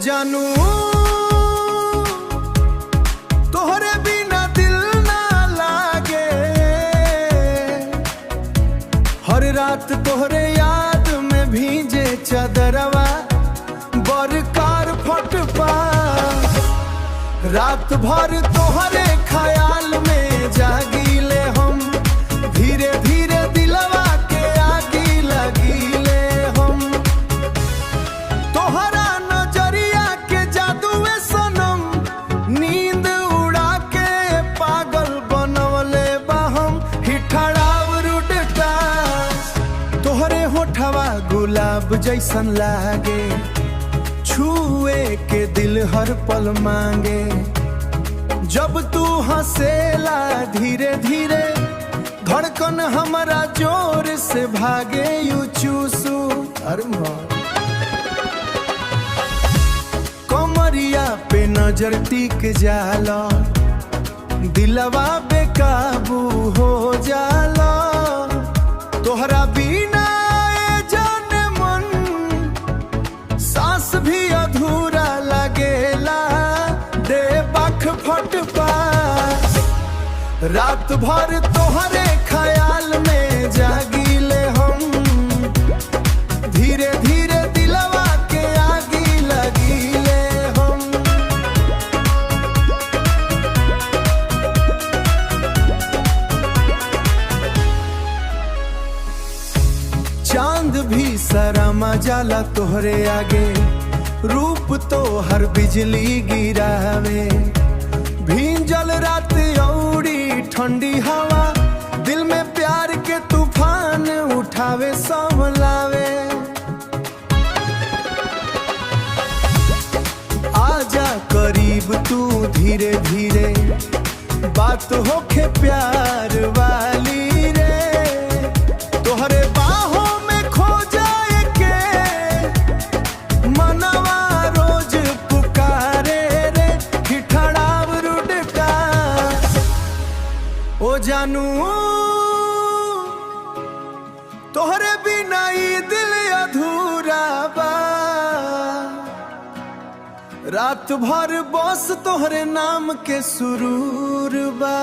जानू तोहरे बिना दिल ना लागे, हर रात तोहरे याद में भीजे चादरवा बरकार फट पा। रात भर तोहरे ख्याल में जागीले हम, धीरे धीरे दिलवा के आगी लगीले हम। तोहरा नजरिया के जादुए सनम नींद उड़ा के पागल बनवले बा हम। हिठड़ाव रुडता तोहरे होठवा गुलाब जैसन लागे, छुए के दिल हर पल मांगे। जब तू हंसेला धीरे धीरे धड़कन हमारा जोर से भागे। यू चूसू कमरिया पे नजर टिक जाला, दिलवा बेकाबू हो जाला। तोहरा बिना ए जान मन सांस भी अधूरा लगेला। दे बख फट पास रात भर तोहरे ख्याल में जागीले हम, धीरे धीरे दिलवा के आगी लगीले हम। चांद भी सरमा जाला तोहरे आगे, रूप तो हर बिजली गिरावे। भींजल रात औड़ी ठंडी हवा, दिल में प्यार के तूफान उठावे संभलावे। आजा करीब तू धीरे धीरे, बात होके प्यार वाली रे। तोहरे बाहों में खो जाए के मनवा रोज पुकारे रे। ठिठड़ाव रुडका ओ जानू तोहरे बिना ई दिल अधूरा बा। रात भर बस तोहरे नाम के सुरूर बा।